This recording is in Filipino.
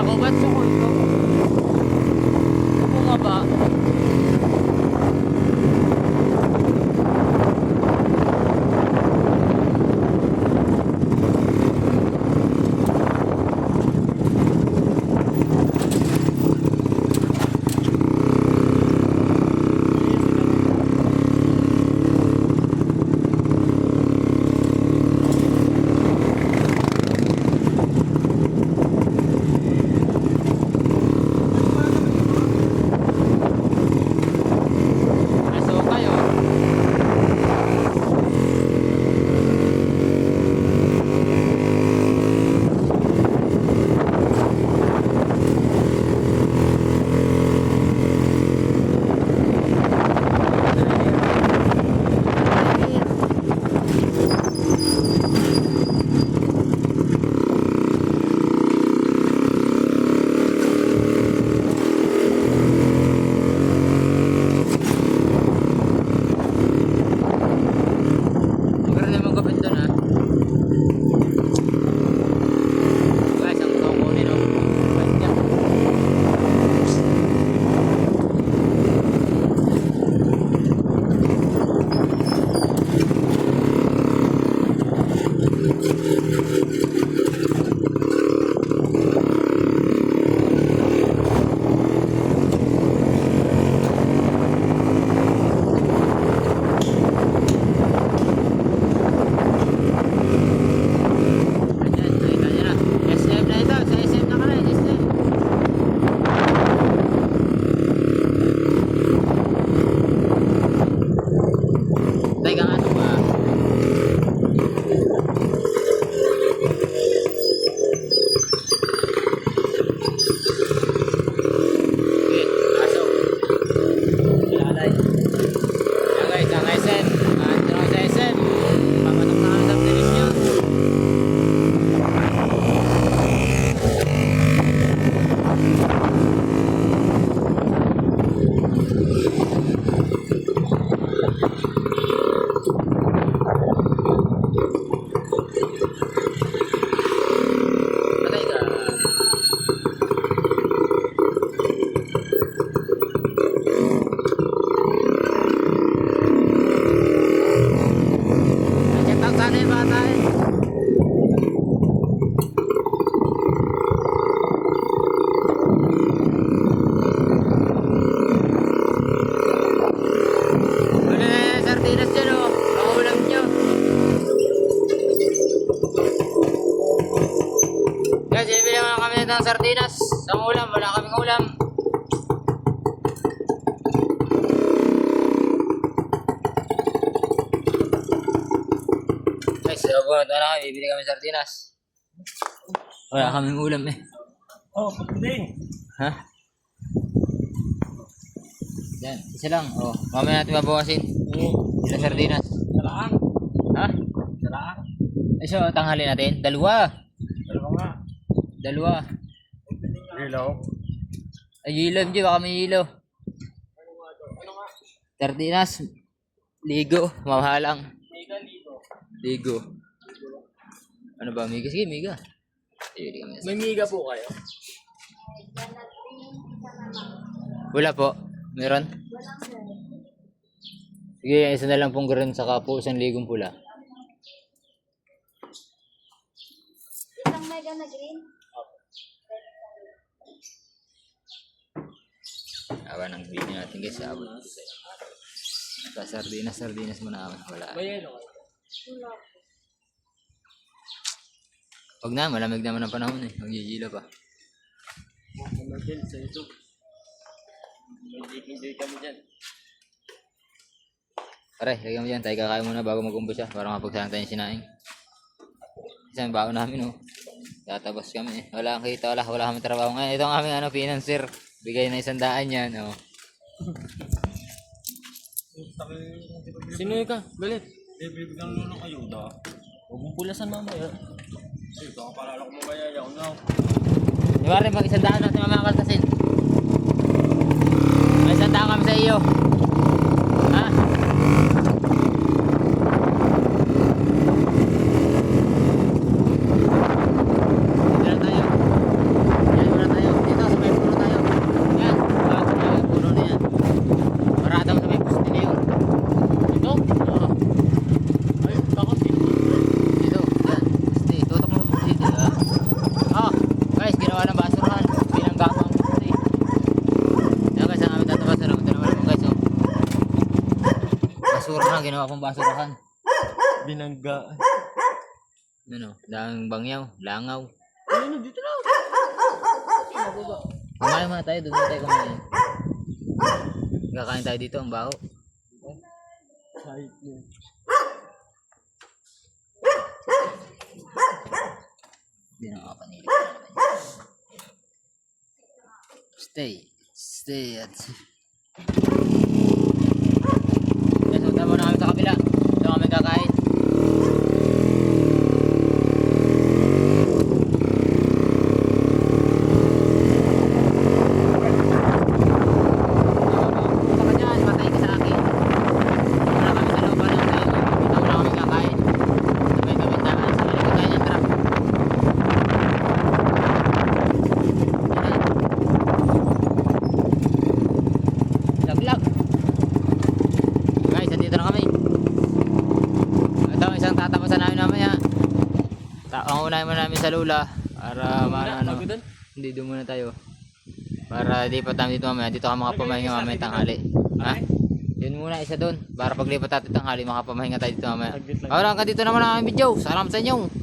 Ako ba't ko ito? Ako nga ba? Ng sardinas sa ulam, wala kaming ulam. Guys, bibili kami sardinas. Wala kaming ulam eh. Oh, pagdating. Ha? Yan, isa lang. Oh, mamaya natin babawasin. Ilang sardinas. Saraan. Ha? Saraan. Ay, so, tanghali natin. Dalawa. Dalawa. Ilaw. Ay, ilaw. Hindi, baka may ilaw. Sardinas. Ligo. Mamahalang. Ligo. Ano ba? Miga? Sige, miga. May miga po kayo? Wala po. Meron? Sige, isa na lang pong garon saka po isang ligong pula. Isang mega na green. Awa ng video natin guys. Abot ko sa'yo. Sa sardinas muna ako. Wala. Huwag na, malamig naman ang panahon eh. Magjijila pa. Mag-mail sa YouTube. Hindi kami dyan. Pare, lagyan mo dyan. Tayo kakain muna bago mag-umpisa para mapagsalang tayo yung sinaing. Isang baon namin oh. Tatabas kami eh. Wala kang kita, wala kami trabaho. Ngayon, ito ang aming financer. Bigay na 100 yan oh. Sino ka? Galit. Bibigyan mo ng ayuda. Huwag mong pulasan mamaya. Ito ang palala ko mo kaya yaw na. Di ba rin, pag 100 natin mamaya kaltasin. May 100 kami sa iyo. Ha? Dito na tayo. Dito na tayo. nga, ginawa pong basurahan. Binangga. Ano, daming bangyaw, langaw. Ano, dito na. Kumain muna tayo, doon muna tayo kumain. Kakain tayo dito, ang baho. Kahit yun. Hindi na makapanili. Stay at... Yes, punta muna kami sa kabila. Doon kami kakain. Baka dyan, patay ka sa akin. Wala kami sa loob ng tayo. Dito muna kami kakain. Sabay-sabay tayo sa malikot tayo ng truck. Laglag. Guys, andito na kami. Ito, isang tatapasan namin mamaya. Unahin muna namin sa lula para ano. Bago doon? Hindi, doon muna tayo. Para lipat namin dito mamaya. Dito ka makapamahinga mamaya tanghali. Ha? Yun muna, isa doon. Para paglipat natin tanghali, makapamahinga tayo dito mamaya. Saglit lang. Hanggang dito naman ang aming video. Salamat sa inyo.